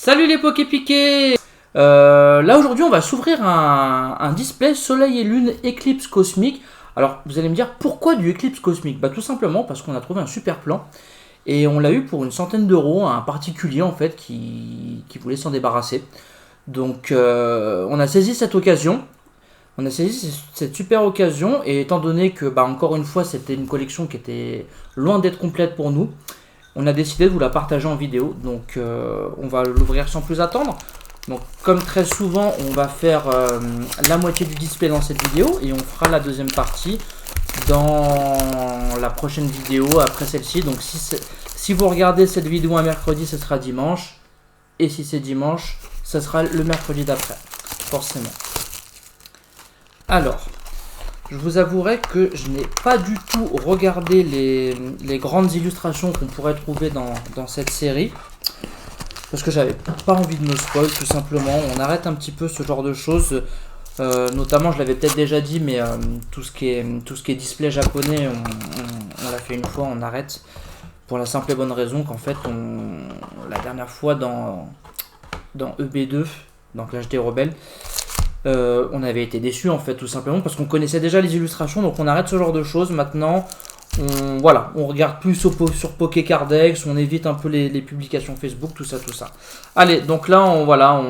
Salut les Poképiqués. Là aujourd'hui on va s'ouvrir un display Soleil et Lune éclipse cosmique. Alors vous allez me dire pourquoi du éclipse cosmique? Bah tout simplement parce qu'on a trouvé un super plan et on l'a eu pour une centaine d'euros, un particulier en fait qui voulait s'en débarrasser. Donc on a saisi cette occasion. On a saisi cette super occasion et étant donné que encore une fois c'était une collection qui était loin d'être complète pour nous, on a décidé de vous la partager en vidéo. Donc on va l'ouvrir sans plus attendre. Donc comme très souvent on va faire la moitié du display dans cette vidéo et on fera la deuxième partie dans la prochaine vidéo après celle-ci. Donc si vous regardez cette vidéo un mercredi, ce sera dimanche, et si c'est dimanche, ce sera le mercredi d'après, forcément. Alors, je vous avouerai que je n'ai pas du tout regardé les grandes illustrations qu'on pourrait trouver dans cette série. Parce que j'avais pas envie de me spoil, tout simplement. On arrête un petit peu ce genre de choses. Notamment, je l'avais peut-être déjà dit, mais tout ce qui est display japonais, on l'a fait une fois, on arrête. Pour la simple et bonne raison qu'en fait, la dernière fois dans EB2, dans Clash des Rebelles, on avait été déçus en fait, tout simplement, parce qu'on connaissait déjà les illustrations, donc on arrête ce genre de choses. Maintenant, on regarde plus sur Pokécardex, on évite un peu les publications Facebook, tout ça. Allez, donc là,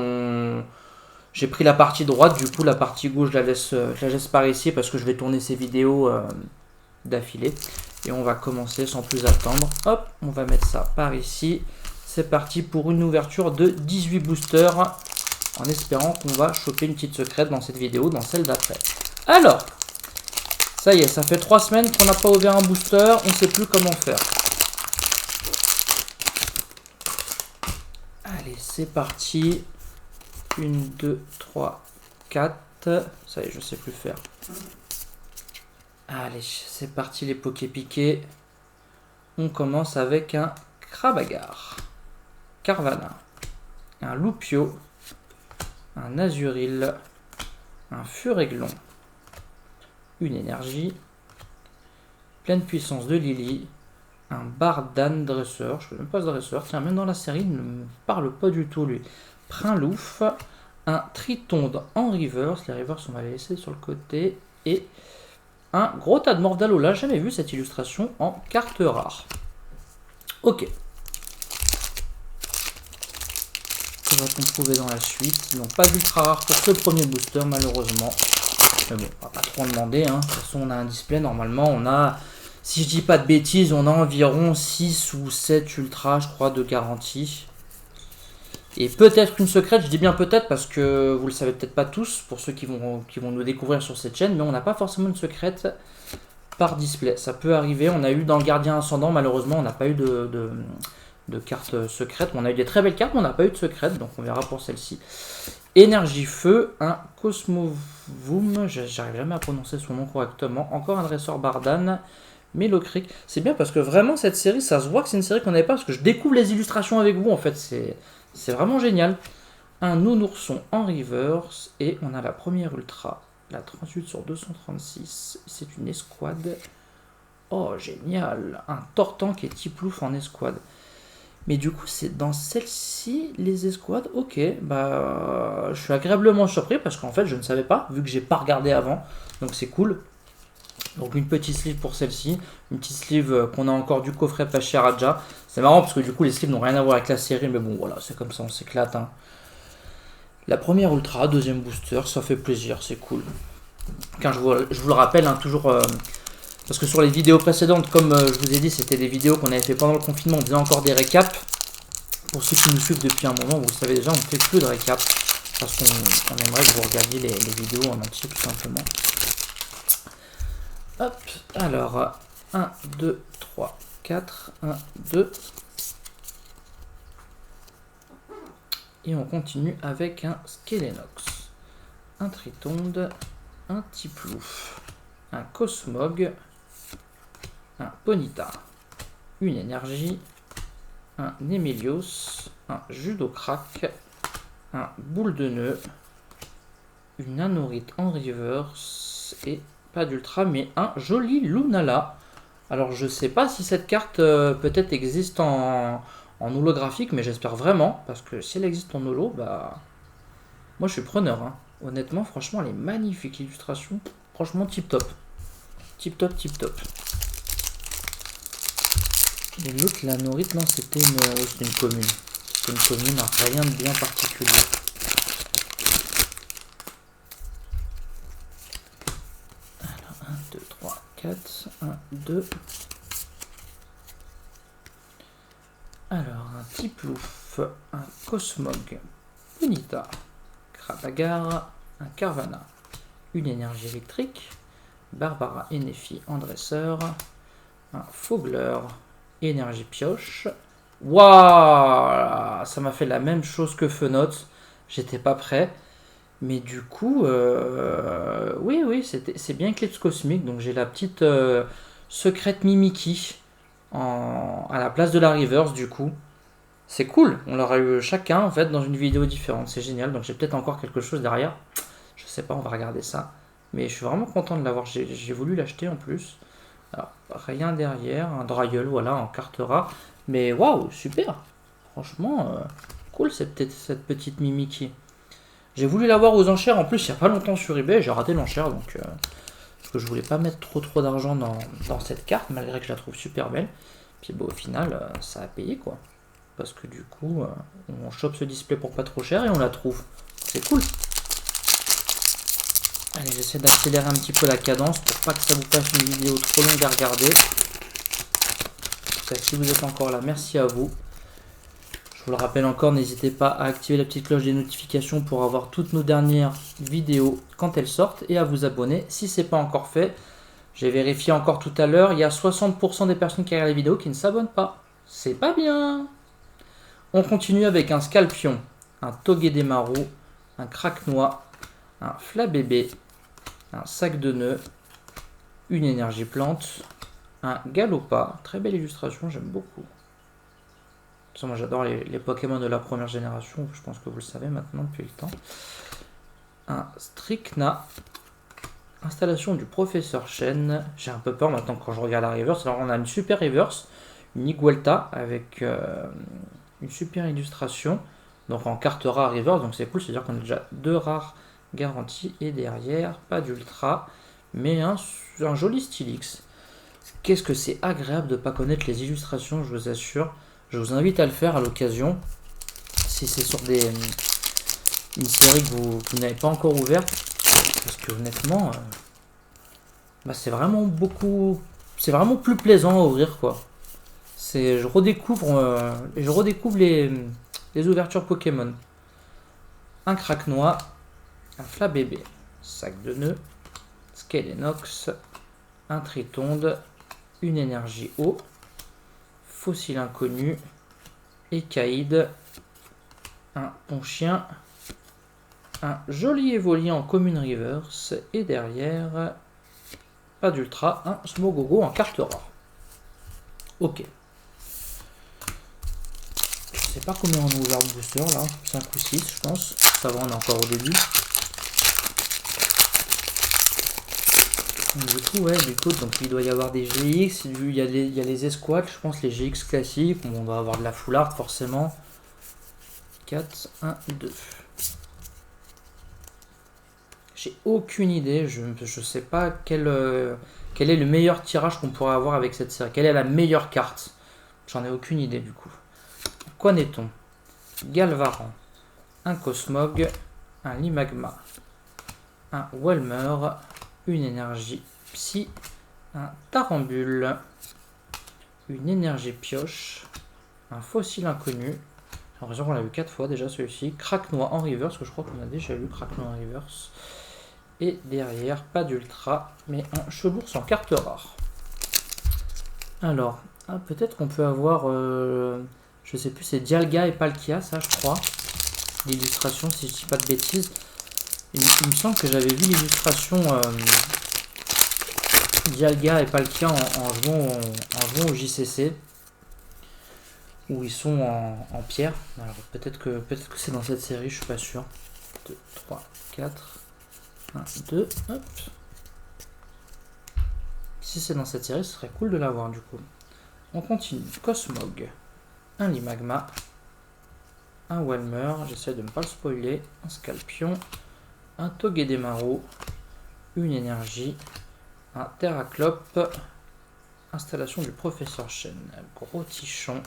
j'ai pris la partie droite, du coup la partie gauche je la laisse par ici parce que je vais tourner ces vidéos d'affilée. Et on va commencer sans plus attendre. Hop, on va mettre ça par ici. C'est parti pour une ouverture de 18 boosters, en espérant qu'on va choper une petite secrète dans cette vidéo, dans celle d'après. Alors, ça y est, ça fait 3 semaines qu'on n'a pas ouvert un booster, on ne sait plus comment faire. Allez, c'est parti. 1, 2, 3, 4. Ça y est, je ne sais plus faire. Allez, c'est parti les Poképiqués. On commence avec un Crabagar, Carvanha, un Loupio, un Azuril, un Furéglon, une énergie, pleine puissance de Lily, un Bardan dresseur, je ne sais même pas ce dresseur, tiens, même dans la série, il ne me parle pas du tout lui. Prinlouf, un Tritonde en reverse, les reverse on va les laisser sur le côté, et un gros tas de Mordalola, jamais vu cette illustration en carte rare. Ok. Ça va-t-on trouver dans la suite? Donc pas d'ultra rare pour ce premier booster malheureusement. Mais bon, on va pas trop en demander, hein. De toute façon on a un display, normalement on a, si je dis pas de bêtises, on a environ 6 ou 7 ultras je crois de garantie. Et peut-être une secrète, je dis bien peut-être parce que vous le savez peut-être pas tous, pour ceux qui vont nous découvrir sur cette chaîne, mais on n'a pas forcément une secrète par display. Ça peut arriver, on a eu dans le Gardien Ascendant, malheureusement on n'a pas eu de carte secrète. On a eu des très belles cartes, mais on n'a pas eu de secrète, donc on verra pour celle-ci. Énergie Feu, un Cosmovoom, j'arrive jamais à prononcer son nom correctement, encore un dresseur Bardan, Melocric. C'est bien parce que vraiment cette série, ça se voit que c'est une série qu'on n'avait pas, parce que je découvre les illustrations avec vous en fait, c'est vraiment génial. Un Nounourson en reverse, et on a la première ultra, la 38 sur 236, c'est une escouade. Oh génial, un Tortank et Tiplouf en escouade. Mais du coup, c'est dans celle-ci, les escouades. Ok, je suis agréablement surpris parce qu'en fait, je ne savais pas, vu que j'ai pas regardé avant. Donc c'est cool. Donc une petite sleeve pour celle-ci. Une petite sleeve qu'on a encore du coffret pas cher à Raja. C'est marrant parce que du coup, les sleeves n'ont rien à voir avec la série. Mais bon, voilà, c'est comme ça, on s'éclate. Hein. La première ultra, deuxième booster, ça fait plaisir, c'est cool. Quand je vous le rappelle, hein, toujours... parce que sur les vidéos précédentes, comme je vous ai dit, c'était des vidéos qu'on avait fait pendant le confinement, on faisait encore des récaps. Pour ceux qui nous suivent depuis un moment, vous le savez déjà, on ne fait plus de récaps. Parce qu'on aimerait que vous regardiez les vidéos en entier, tout simplement. Hop, alors, 1, 2, 3, 4, 1, 2. Et on continue avec un Skelenox, un Tritonde, un Tiplouf, un Cosmog, un Ponyta, une énergie, un Nemelios, un Judocrack, un Boule de Nœud, une Anorite en reverse, et pas d'ultra, mais un joli Lunala. Alors je sais pas si cette carte peut-être existe en en holographique, mais j'espère vraiment, parce que si elle existe en holo, bah moi je suis preneur. Hein. Honnêtement, franchement, elle est magnifique, l'illustration. Franchement, tip top. Tip top, tip top. Et l'autre, la Norite, non, c'était une commune. C'était une commune, rien de bien particulier. Alors, 1, 2, 3, 4. 1, 2. Alors, un Tiplouf, un Cosmog, Unita, Kradagar, un Carvana, une énergie électrique, Barbara Enefi en dresseur, un Fogler, énergie pioche. Waouh, ça m'a fait la même chose que Fenote, j'étais pas prêt. Mais du coup, oui, c'est bien Eclipse Cosmique, donc j'ai la petite secrète Mimiki à la place de la reverse du coup. C'est cool, on l'aura eu chacun en fait dans une vidéo différente, c'est génial, donc j'ai peut-être encore quelque chose derrière. Je sais pas, on va regarder ça. Mais je suis vraiment content de l'avoir, j'ai voulu l'acheter en plus. Alors, rien derrière, un Dryel, voilà, en carte rare. Mais waouh, super. Franchement, cool cette petite Mimiki. J'ai voulu l'avoir aux enchères en plus il n'y a pas longtemps sur eBay, j'ai raté l'enchère donc parce que je voulais pas mettre trop d'argent dans cette carte malgré que je la trouve super belle. Puis bon, au final, ça a payé quoi. Parce que du coup, on chope ce display pour pas trop cher et on la trouve. C'est cool. Allez, j'essaie d'accélérer un petit peu la cadence pour pas que ça vous fasse une vidéo trop longue à regarder. Si vous êtes encore là, merci à vous. Je vous le rappelle encore, n'hésitez pas à activer la petite cloche des notifications pour avoir toutes nos dernières vidéos quand elles sortent et à vous abonner si ce n'est pas encore fait. J'ai vérifié encore tout à l'heure, il y a 60% des personnes qui regardent les vidéos qui ne s'abonnent pas. C'est pas bien. On continue avec un Scalpion, un Togedemaru, un Craquenois, un Flabébé, un Sac de nœuds, une énergie plante, un Galopa, très belle illustration, j'aime beaucoup. Moi j'adore les Pokémon de la première génération, je pense que vous le savez maintenant depuis le temps. Un Stricna, installation du professeur Chen. J'ai un peu peur maintenant quand je regarde la reverse. Alors on a une super reverse, une Igualta avec une super illustration. Donc en carte rare reverse, donc c'est cool, c'est-à-dire qu'on a déjà 2 rares garanties. Et derrière, pas d'ultra, mais un joli Stylix. Qu'est-ce que c'est agréable de ne pas connaître les illustrations, je vous assure. Je vous invite à le faire à l'occasion. Si c'est sur une série que vous n'avez pas encore ouverte. Parce que honnêtement, c'est vraiment beaucoup. C'est vraiment plus plaisant à ouvrir quoi. Je redécouvre les ouvertures Pokémon. Un Craquenois, un Flabébé, Sac de nœuds, Skelenox, un Tritonde, une énergie eau, Fossile inconnu, Écaïde, un Ponchien, un joli Évoli en commune reverse, et derrière, pas d'ultra, un Smogogo en carte rare. Ok. Je sais pas combien on a ouvert de booster là, 5 ou 6 je pense. Ça va, on est encore au début. Du coup, ouais, donc il doit y avoir des GX, il y a les escouades, je pense, les GX classiques. On va avoir de la full art forcément. 4, 1, 2. J'ai aucune idée, je sais pas quel est le meilleur tirage qu'on pourrait avoir avec cette série. Quelle est la meilleure carte? J'en ai aucune idée du coup. Quoi n'est-on? Galvaran, un Cosmog, un Limagma, un Welmer, une énergie Psy, un Tarambule, une énergie Pioche, un Fossile inconnu. J'ai l'impression qu'on l'a vu 4 fois déjà celui-ci. Craquenois en reverse, que je crois qu'on a déjà lu Craquenois en reverse. Et derrière, pas d'ultra, mais un Chelours en carte rare. Alors, peut-être qu'on peut avoir, je sais plus, c'est Dialga et Palkia, ça je crois. L'illustration, si je dis pas de bêtises. Il me semble que j'avais vu l'illustration Dialga et Palkia en jouant au JCC. Où ils sont en pierre. Alors peut-être que c'est dans cette série, je suis pas sûr. 2, 3, 4. 1, 2, hop. Si c'est dans cette série, ce serait cool de l'avoir du coup. On continue. Cosmog. un Limagma, un Welmer, j'essaie de ne pas le spoiler, un Scalpion, un Togedemaru, une énergie, un Terraclope, installation du professeur Chen, gros tichon,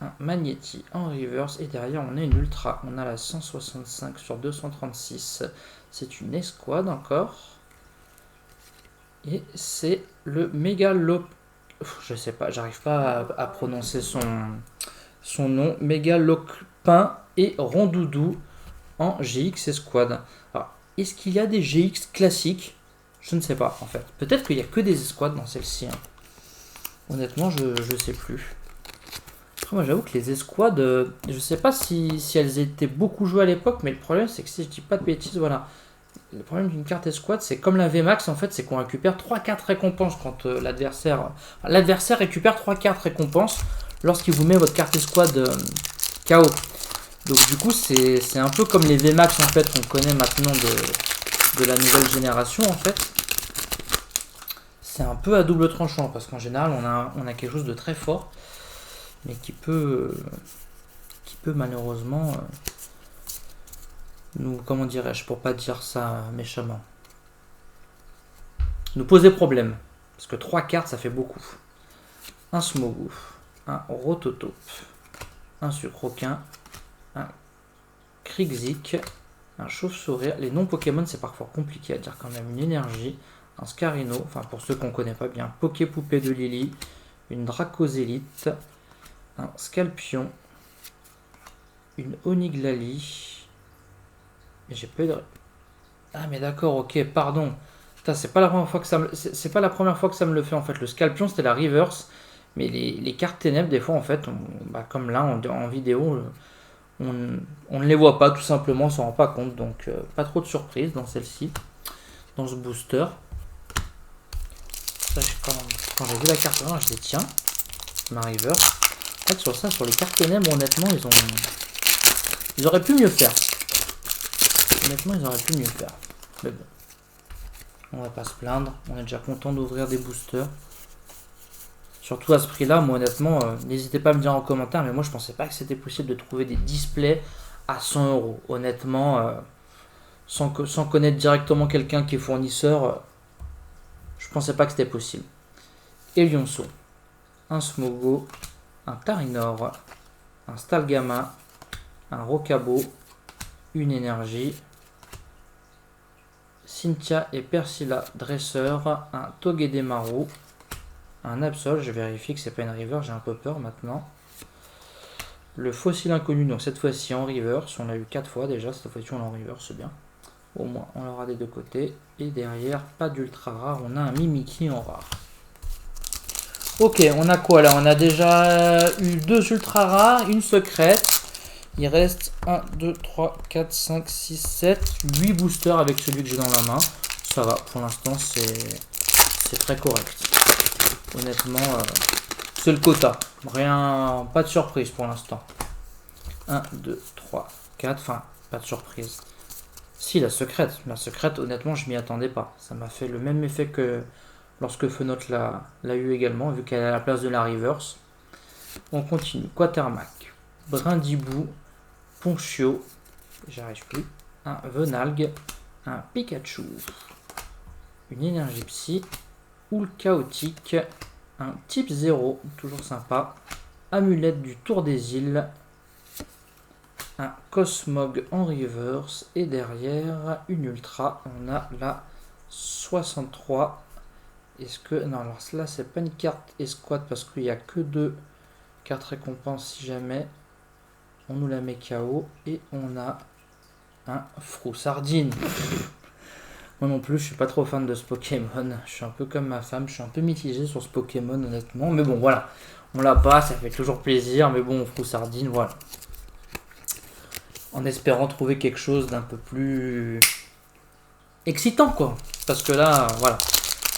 un Magnéti en reverse, et derrière on a une ultra, on a la 165 sur 236, c'est une escouade encore, et c'est le Mégalop, je sais pas, j'arrive pas à prononcer son nom, Mégalopin et Rondoudou en GX escouade. Alors, est-ce qu'il y a des GX classiques? Je ne sais pas en fait, peut-être qu'il n'y a que des escouades dans celle-ci, hein. Honnêtement je sais plus. Moi j'avoue que les escouades, je sais pas si elles étaient beaucoup jouées à l'époque, mais le problème c'est que si je dis pas de bêtises, voilà. Le problème d'une carte escouade, c'est comme la VMAX en fait, c'est qu'on récupère 3-4 récompenses quand l'adversaire récupère 3-4 récompenses lorsqu'il vous met votre carte escouade KO. Donc du coup c'est un peu comme les VMAX en fait qu'on connaît maintenant de la nouvelle génération en fait. C'est un peu à double tranchant parce qu'en général on a quelque chose de très fort, mais qui peut malheureusement nous, comment dirais-je, pour pas dire ça méchamment, nous poser problème. Parce que 3 cartes ça fait beaucoup. Un Smogon, un Rototope, un Sucroquin, un Krixik, un Chauve-souris. Les noms Pokémon c'est parfois compliqué à dire quand même. Une énergie, un Scarino, enfin pour ceux qu'on connaît pas bien, Poké-poupée de Lily, une Dracosélite, un Scalpion, une Oniglali. J'ai pas eu de... Ah mais d'accord, ok, pardon. C'est pas la première fois que ça me... c'est pas la première fois que ça me le fait en fait. Le Scalpion c'était la reverse, mais les cartes ténèbres des fois en fait, comme là en vidéo, on ne les voit pas tout simplement, on s'en rend pas compte. Donc pas trop de surprise dans celle-ci, dans ce booster. Ça, quand j'ai vu la carte, je dis tiens, ma reverse. En fait, sur les cartes ténèbres, honnêtement, ils auraient pu mieux faire. Honnêtement, ils auraient pu mieux faire. Mais bon, on va pas se plaindre. On est déjà content d'ouvrir des boosters. Surtout à ce prix-là, moi honnêtement, n'hésitez pas à me dire en commentaire, mais moi je pensais pas que c'était possible de trouver des displays à 100 €. Honnêtement, sans connaître directement quelqu'un qui est fournisseur, je pensais pas que c'était possible. Et Lionceau, un Smogon, un Tarinor, un Stalgama, un Rocabo, une énergie, Cynthia et Persilla Dresseur, un Togedemaru, un Absol, je vérifie que c'est pas une river, j'ai un peu peur maintenant. Le fossile inconnu, donc cette fois-ci en reverse, on l'a eu 4 fois déjà, cette fois-ci on l'a en reverse, c'est bien. Au moins on l'aura des deux côtés. Et derrière, pas d'ultra rare, on a un Mimikyu en rare. Ok, on a quoi là? On a déjà eu 2 ultra rares, une secrète. Il reste 1, 2, 3, 4, 5, 6, 7, 8 boosters avec celui que j'ai dans la main. Ça va, pour l'instant c'est très correct. Honnêtement, c'est le quota. Rien, pas de surprise pour l'instant. 1, 2, 3, 4, enfin, pas de surprise. Si, la secrète, honnêtement, je m'y attendais pas. Ça m'a fait le même effet que lorsque Fenote l'a eu également, vu qu'elle est à la place de la reverse. On continue. Quatermac, Brindibou, Ponchio, j'arrive plus, un Venalgue, un Pikachu, une énergie psy, Houle chaotique, un type 0, toujours sympa, amulette du tour des îles, un Cosmog en reverse, et derrière une ultra, on a la 63. Est-ce que... Non, alors là c'est pas une carte escouade parce qu'il n'y a que 2 cartes récompenses si jamais. On nous la met KO et on a un Froussardine. Moi non plus, je suis pas trop fan de ce Pokémon. Je suis un peu comme ma femme, je suis un peu mitigé sur ce Pokémon honnêtement. Mais bon, voilà. On l'a pas, ça fait toujours plaisir. Mais bon, Froussardine, voilà. En espérant trouver quelque chose d'un peu plus excitant, quoi. Parce que là, voilà.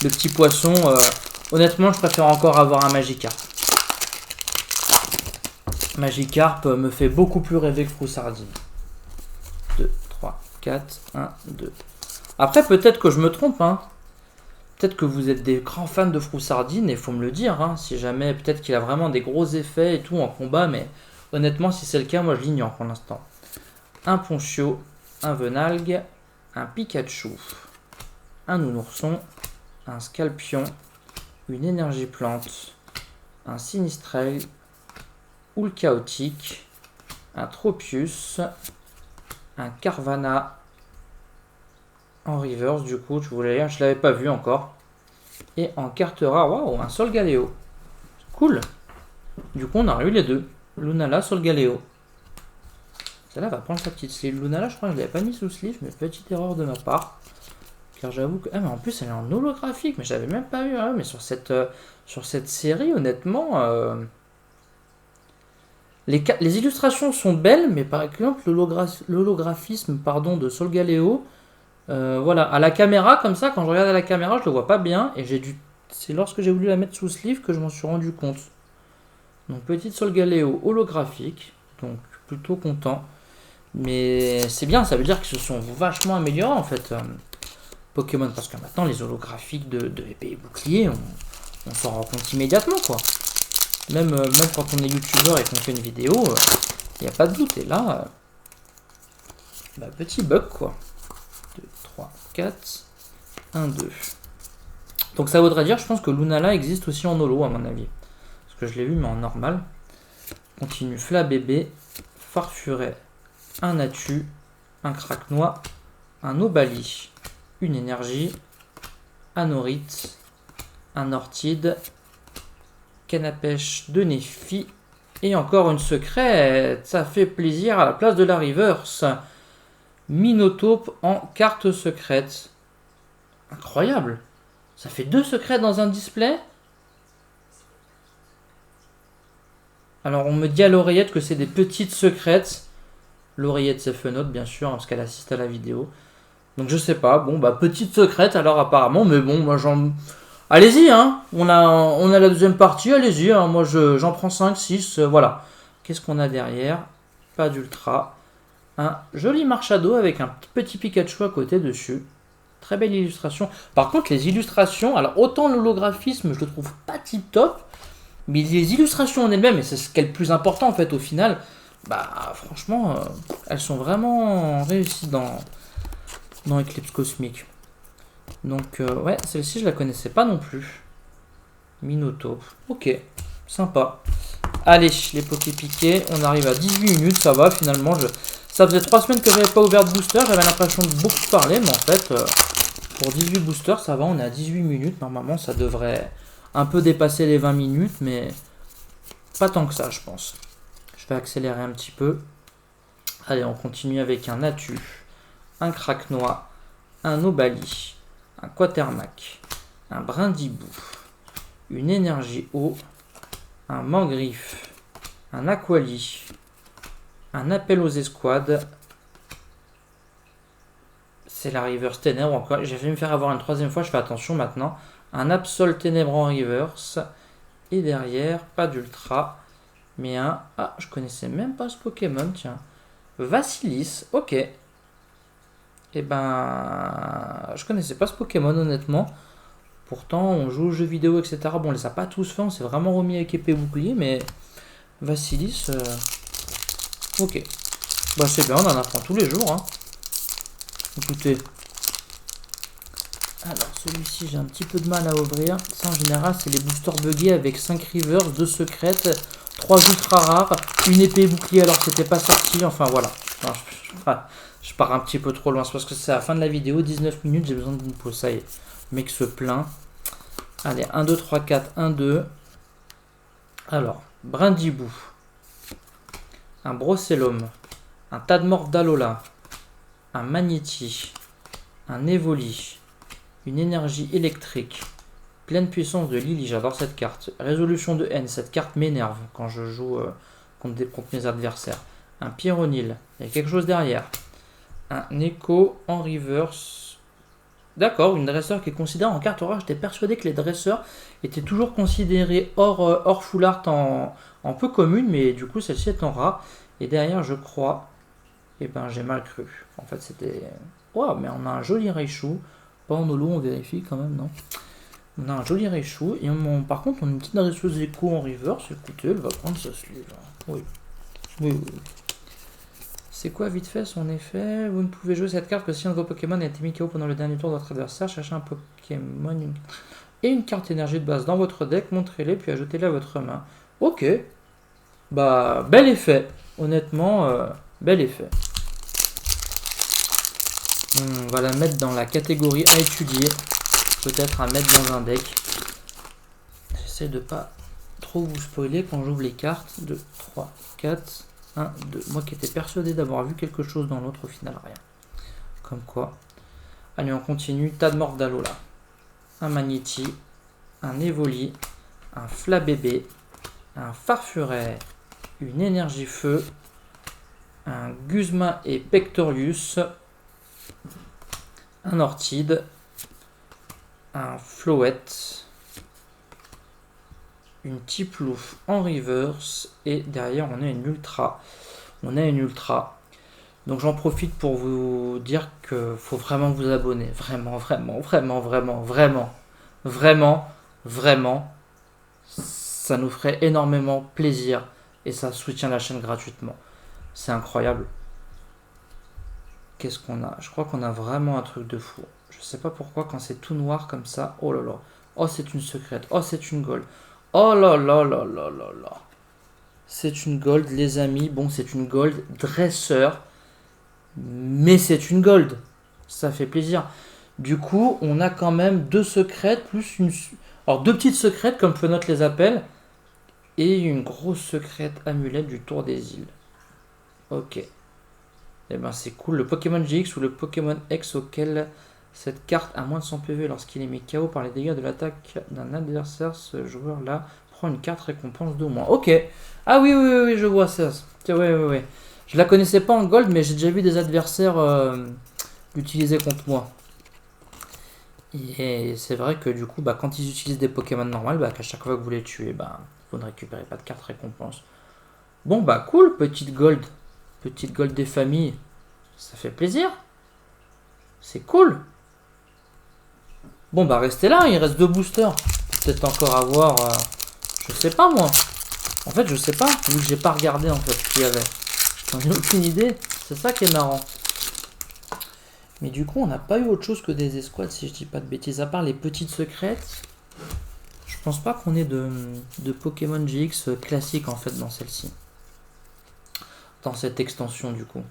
Le petit poisson, honnêtement, je préfère encore avoir un Magikarp. Magikarp me fait beaucoup plus rêver que Froussardine. 2, 3, 4, 1, 2. Après, peut-être que je me trompe, hein. Peut-être que vous êtes des grands fans de Froussardine, et il faut me le dire, hein, si jamais, peut-être qu'il a vraiment des gros effets et tout en combat, mais honnêtement, si c'est le cas, moi je l'ignore pour l'instant. Un Ponchio, un Venalgue, un Pikachu, un Nounourson, un Scalpion, une Énergie Plante, un Sinistrel, ou le Chaotique, un Tropius, un Carvana, en reverse du coup, tu voulais dire, je l'avais pas vu encore. Et en carte rare, waouh, un Solgaleo. Cool. Du coup, on a eu les deux. Lunala, Solgaleo. Celle-là va prendre sa petite sleeve. Lunala, je crois que je l'avais pas mis sous sleeve, mais petite erreur de ma part. Car j'avoue que... Ah, mais en plus, elle est en holographique, mais j'avais même pas eu. Hein, mais sur cette série, honnêtement... Les illustrations sont belles, mais par exemple, l'holographisme de Solgaleo... voilà, à la caméra, comme ça, quand je regarde à la caméra, je le vois pas bien. Et c'est lorsque j'ai voulu la mettre sous sleeve que je m'en suis rendu compte. Donc, petite Solgaleo holographique. Donc, plutôt content. Mais c'est bien, ça veut dire qu'ils se sont vachement améliorés, en fait, Pokémon. Parce que maintenant, les holographiques de épée et bouclier, on s'en rend compte immédiatement, quoi. Même quand on est youtubeur et qu'on fait une vidéo, il n'y a pas de doute. Et là, petit bug, quoi. 2, 3, 4, 1, 2. Donc ça voudrait dire, je pense que Lunala existe aussi en holo, à mon avis. Parce que je l'ai vu, mais en normal. Continue Flabébé, Farfuret, un Atu, un Craquenois, un Obali, une Énergie, un Orite, un Ortide, Canapèche de Néphi, et encore une secrète. Ça fait plaisir à la place de la reverse. Minotaure en carte secrète. Incroyable. Ça fait 2 secrets dans un display. Alors on me dit à l'oreillette que c'est des petites secrètes. L'oreillette c'est Fenote bien sûr, parce qu'elle assiste à la vidéo. Donc je sais pas. Bon petite secrète alors apparemment. Mais bon moi j'en... Allez-y hein. On a la deuxième partie. Allez-y hein. Moi j'en prends 5, 6. Voilà. Qu'est-ce qu'on a derrière? Pas d'ultra. Un joli Marchado avec un petit Pikachu à côté dessus. Très belle illustration. Par contre, les illustrations, alors autant l'holographisme, je le trouve pas tip top, mais les illustrations en elles-mêmes, et c'est ce qui est le plus important en fait au final, franchement, elles sont vraiment réussies dans Eclipse Cosmique. Donc, ouais, celle-ci, je la connaissais pas non plus. Minotaure. Ok, sympa. Allez, les Poké-Piqués, on arrive à 18 minutes, ça va finalement. Ça faisait 3 semaines que j'avais pas ouvert de booster, j'avais l'impression de beaucoup parler, mais en fait, pour 18 boosters, ça va, on est à 18 minutes. Normalement, ça devrait un peu dépasser les 20 minutes, mais pas tant que ça, je pense. Je vais accélérer un petit peu. Allez, on continue avec un Atu, un Craquenois, un Obali, un Quatermac, un Brindibou, une Énergie Eau, un Mangriffe, un Aquali, un Appel aux Escouades. C'est la reverse ténèbres encore. J'ai fait me faire avoir une 3e fois, je fais attention maintenant. Un Absol ténèbres en reverse. Et derrière, pas d'ultra. Mais un... Ah, je connaissais même pas ce Pokémon, tiens. Vassilis, ok. Et je connaissais pas ce Pokémon honnêtement. Pourtant, on joue aux jeux vidéo, etc. Bon, on les a pas tous fait, on s'est vraiment remis avec épée bouclier, mais Vassilis, ok. C'est bien, on en apprend tous les jours, hein. Écoutez. Alors, celui-ci, j'ai un petit peu de mal à ouvrir. Ça, en général, c'est les boosters buggés avec 5 rivers, 2 secrètes, 3 ultra rares, une épée bouclier alors que c'était pas sorti. Enfin, voilà. Non, je pars un petit peu trop loin. C'est parce que c'est à la fin de la vidéo, 19 minutes, j'ai besoin d'une pause. Ça y est, le mec se plaint. Allez, 1, 2, 3, 4, 1, 2. Alors, Brindibou, un Brossellum, un Tadmorph d'Alola, un Magnéti, un Evoli, une énergie électrique, pleine puissance de Lily, j'adore cette carte, résolution de haine, cette carte m'énerve quand je joue contre mes adversaires, un Pyronil, il y a quelque chose derrière, un Neko en reverse, d'accord, une dresseur qui est considérée en carte rare, j'étais persuadé que les dresseurs étaient toujours considérés hors full art en peu commune, mais du coup celle-ci est en rare, et derrière je crois... j'ai mal cru. En fait, c'était... Waouh, mais on a un joli Raichu. Pas en holo, on vérifie quand même, non? On a un joli Raichu. Et par contre, on a une petite dresseuse écho en reverse. Écoutez, elle va prendre sa sleeve. Oui. Oui, oui, oui. C'est quoi vite fait son effet? Vous ne pouvez jouer cette carte que si un de vos Pokémon a été mis KO pendant le dernier tour de votre adversaire. Cherchez un Pokémon et une carte énergie de base dans votre deck. Montrez-les puis ajoutez-les à votre main. Ok. Bah, bel effet. Honnêtement, bel effet. On va la mettre dans la catégorie à étudier. Peut-être à mettre dans un deck. J'essaie de pas trop vous spoiler quand j'ouvre les cartes. 2, 3, 4, 1, 2. Moi qui étais persuadé d'avoir vu quelque chose dans l'autre, au final rien. Comme quoi. Allez, on continue. Tas de Mordalo là. Un Magnéti, un Evoli, un Flabébé, un Farfuret, une Énergie Feu, un Guzma et Pectorius, un Orchid, un Floette, une Tiplouf en reverse et derrière on a une Ultra. Donc j'en profite pour vous dire que faut vraiment vous abonner. Vraiment. Ça nous ferait énormément plaisir et ça soutient la chaîne gratuitement. C'est incroyable. Qu'est-ce qu'on a? Je crois qu'on a vraiment un truc de fou. Je sais pas pourquoi quand c'est tout noir comme ça. Oh là là. Oh c'est une secrète. Oh c'est une gold. Oh là là là là là là. C'est une gold les amis. Bon c'est une gold dresseur. Mais c'est une gold. Ça fait plaisir. Du coup on a quand même deux secrètes plus une... Alors deux petites secrètes comme Fenot les appelle. Et une grosse secrète amulette du Tour des îles. Ok. Eh ben c'est cool. Le Pokémon GX ou le Pokémon X auquel cette carte a moins de 100 PV lorsqu'il est mis KO par les dégâts de l'attaque d'un adversaire, ce joueur-là prend une carte récompense de moins. Ok. Ah oui, je vois ça. Oui. Je la connaissais pas en gold, mais j'ai déjà vu des adversaires l'utiliser contre moi. Et c'est vrai que du coup, quand ils utilisent des Pokémon normales, qu'à chaque fois que vous les tuez, vous ne récupérez pas de carte récompense. Bon cool, petite gold des familles, ça fait plaisir. C'est cool. Bon restez là, il reste 2 boosters. Peut-être encore avoir, je sais pas moi. En fait je sais pas, vu que j'ai pas regardé en fait ce qu'il y avait. J'en ai aucune idée, c'est ça qui est marrant. Mais du coup on n'a pas eu autre chose que des escouades si je dis pas de bêtises, à part les petites secrètes. Je pense pas qu'on ait de Pokémon GX classique en fait dans celle-ci. Dans cette extension du coup.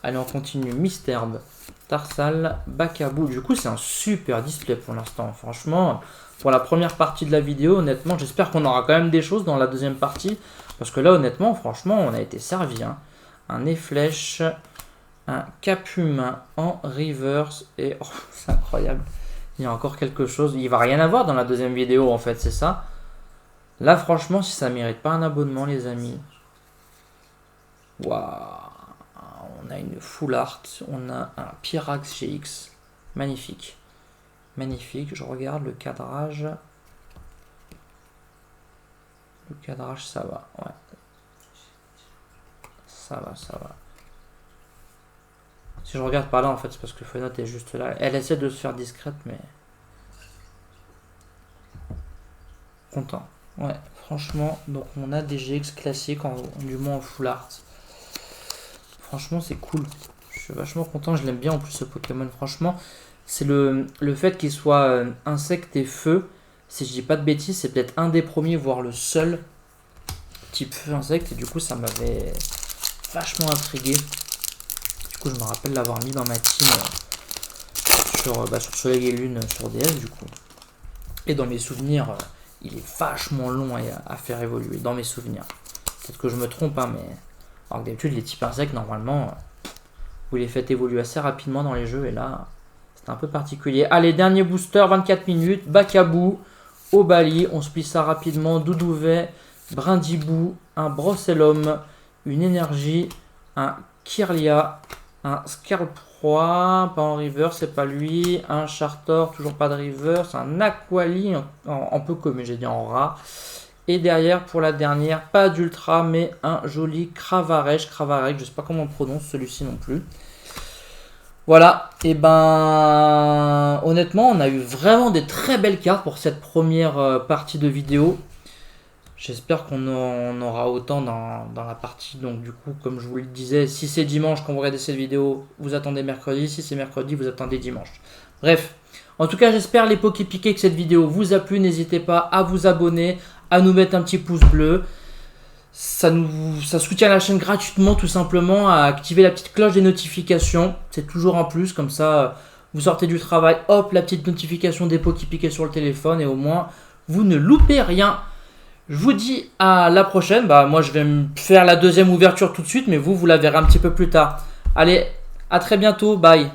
Allez on continue. Misterbe, Tarsal, Bakabou. Du coup c'est un super display pour l'instant. Franchement, pour la première partie de la vidéo, honnêtement, j'espère qu'on aura quand même des choses dans la deuxième partie. Parce que là honnêtement, franchement, on a été servi. Hein. Un Efflèche, un Capumain en reverse. Et oh, c'est incroyable. Il y a encore quelque chose. Il va rien avoir dans la deuxième vidéo en fait, c'est ça. Là franchement, si ça mérite pas un abonnement les amis. Waouh. On a une full art, on a un Pyrax GX, magnifique, je regarde le cadrage, ça va, ouais, ça va, si je regarde par là en fait c'est parce que Fenot est juste là, elle essaie de se faire discrète mais, content, ouais, franchement, donc on a des GX classiques, du moins en full art. Franchement, c'est cool. Je suis vachement content. Je l'aime bien en plus ce Pokémon. Franchement, c'est le fait qu'il soit insecte et feu. Si je dis pas de bêtises, c'est peut-être un des premiers, voire le seul type feu insecte. Et du coup, ça m'avait vachement intrigué. Du coup, je me rappelle l'avoir mis dans ma team sur Soleil et Lune sur DS du coup. Et dans mes souvenirs, il est vachement long à faire évoluer. Dans mes souvenirs. Peut-être que je me trompe, hein, mais... Alors que d'habitude, les types insectes, normalement, vous les faites évoluer assez rapidement dans les jeux. Et là, c'est un peu particulier. Allez, dernier booster, 24 minutes. Bakabou, Obali. On se plie ça rapidement. Doudouvet, Brindibou, un Brossellum, une Énergie, un Kirlia, un Scarproie, pas en river, c'est pas lui. Un Chartor, toujours pas de river. C'est un Aquali, en peu comme j'ai dit en rare. Et derrière, pour la dernière, pas d'ultra, mais un joli Cravarèche, je sais pas comment on prononce celui-ci non plus. Voilà, et ben honnêtement on a eu vraiment des très belles cartes pour cette première partie de vidéo. J'espère qu'on en aura autant dans la partie. Donc du coup, comme je vous le disais, si c'est dimanche quand vous regardez cette vidéo, vous attendez mercredi. Si c'est mercredi, vous attendez dimanche. Bref, en tout cas j'espère les Poképiqués que cette vidéo vous a plu. N'hésitez pas à vous abonner, à nous mettre un petit pouce bleu. Ça soutient la chaîne gratuitement tout simplement, à activer la petite cloche des notifications. C'est toujours un plus, comme ça vous sortez du travail, hop, la petite notification des Poképiqués sur le téléphone et au moins vous ne loupez rien. Je vous dis à la prochaine. Moi, je vais me faire la deuxième ouverture tout de suite, mais vous la verrez un petit peu plus tard. Allez, à très bientôt. Bye.